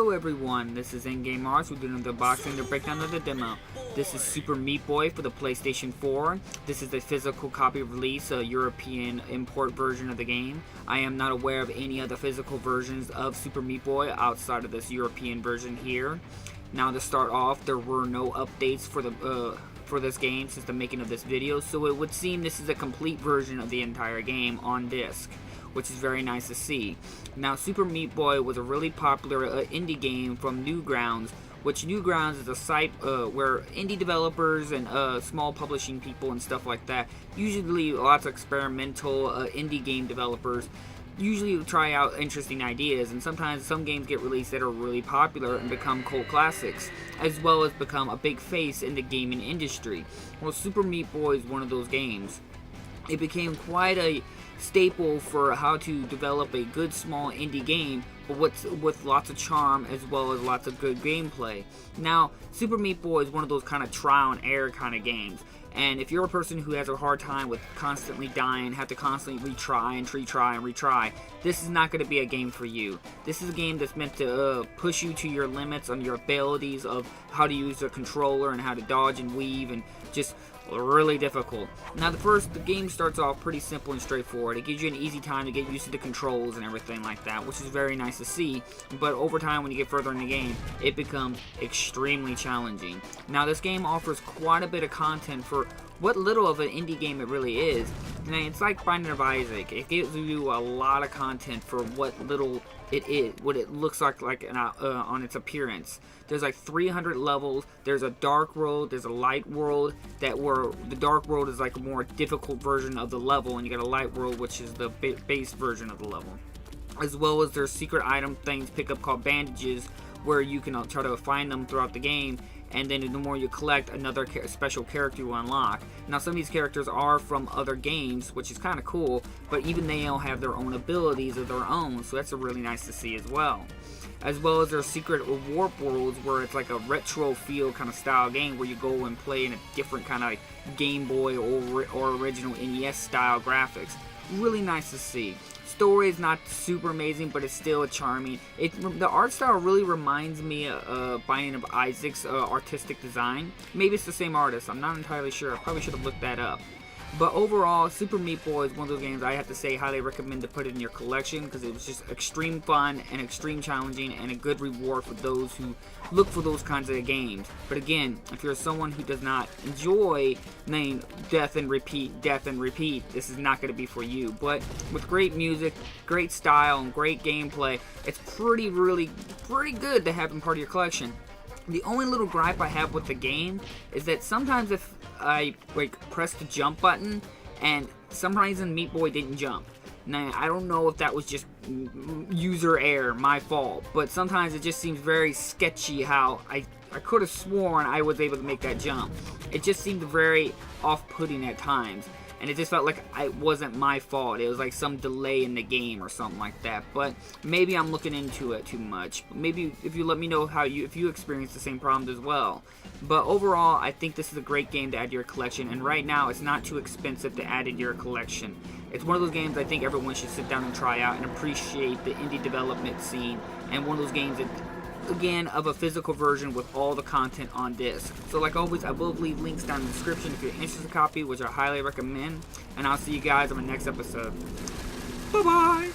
Hello everyone, this is Endgame Arts. We're doing the unboxing and the breakdown of the demo. This is Super Meatboy for the PlayStation 4. This is the physical copy release, a European import version of the game. I am not aware of any other physical versions of Super Meatboy outside of this European version here. Now to start off, there were no updates for this game since the making of this video, so it would seem this is a complete version of the entire game on disc, which is very nice to see. Now, Super Meatboy was a really popular indie game from Newgrounds, which Newgrounds is a site where indie developers and small publishing people and stuff like that, usually lots of experimental indie game developers, usually try out interesting ideas, and sometimes some games get released that are really popular and become cult classics, as well as become a big face in the gaming industry. Well, Super Meatboy is one of those games. It became quite a staple for how to develop a good small indie game, but with lots of charm as well as lots of good gameplay. Now, Super Meatboy is one of those kind of trial and error kind of games, and if you're a person who has a hard time with constantly dying, have to constantly retry and retry, this is not going to be a game for you. This is a game that's meant to push you to your limits on your abilities of how to use the controller and how to dodge and weave, and just really difficult. Now the game starts off pretty simple and straightforward. It gives you an easy time to get used to the controls and everything like that, which is very nice to see, but over time when you get further in the game, it becomes extremely challenging. Now this game offers quite a bit of content for what little of an indie game it really is. And it's like Binding of Isaac. It gives you a lot of content for what little it is, what it looks like on its appearance. There's like 300 levels. There's a dark world, there's a light world, the dark world is like a more difficult version of the level, and you got a light world, which is the base version of the level. As well as there's secret item things pick up called bandages, where you can try to find them throughout the game, and then the more you collect, another special character you unlock. Now some of these characters are from other games, which is kind of cool, but even they all have their own abilities of their own, so that's really nice to see as well. As well as there's secret warp worlds, where it's like a retro feel kind of style game where you go and play in a different kind of like Game Boy or original NES style graphics. Really nice to see. Story is not super amazing, but it's still charming. The art style really reminds me of Binding of Isaac's artistic design. Maybe it's the same artist, I'm not entirely sure. I probably should have looked that up. But overall, Super Meatboy is one of those games I have to say highly recommend to put it in your collection, because it was just extreme fun and extreme challenging and a good reward for those who look for those kinds of games. But again, if you're someone who does not enjoy playing death and repeat, this is not going to be for you. But with great music, great style, and great gameplay, it's pretty good to have in part of your collection. The only little gripe I have with the game is that sometimes if I press the jump button and some reason Meatboy didn't jump. Now I don't know if that was just user error, my fault, but sometimes it just seems very sketchy how I could have sworn I was able to make that jump. It just seemed very off-putting at times, and it just felt like it wasn't my fault. It was like some delay in the game or something like that. But maybe I'm looking into it too much. Maybe if you let me know if you experience the same problems as well. But overall, I think this is a great game to add to your collection, and right now it's not too expensive to add into your collection. It's one of those games I think everyone should sit down and try out and appreciate the indie development scene, and one of those games that, again, of a physical version with all the content on disc. So like always, I will leave links down in the description if you're interested in a copy, which I highly recommend, and I'll see you guys on the next episode. Bye bye.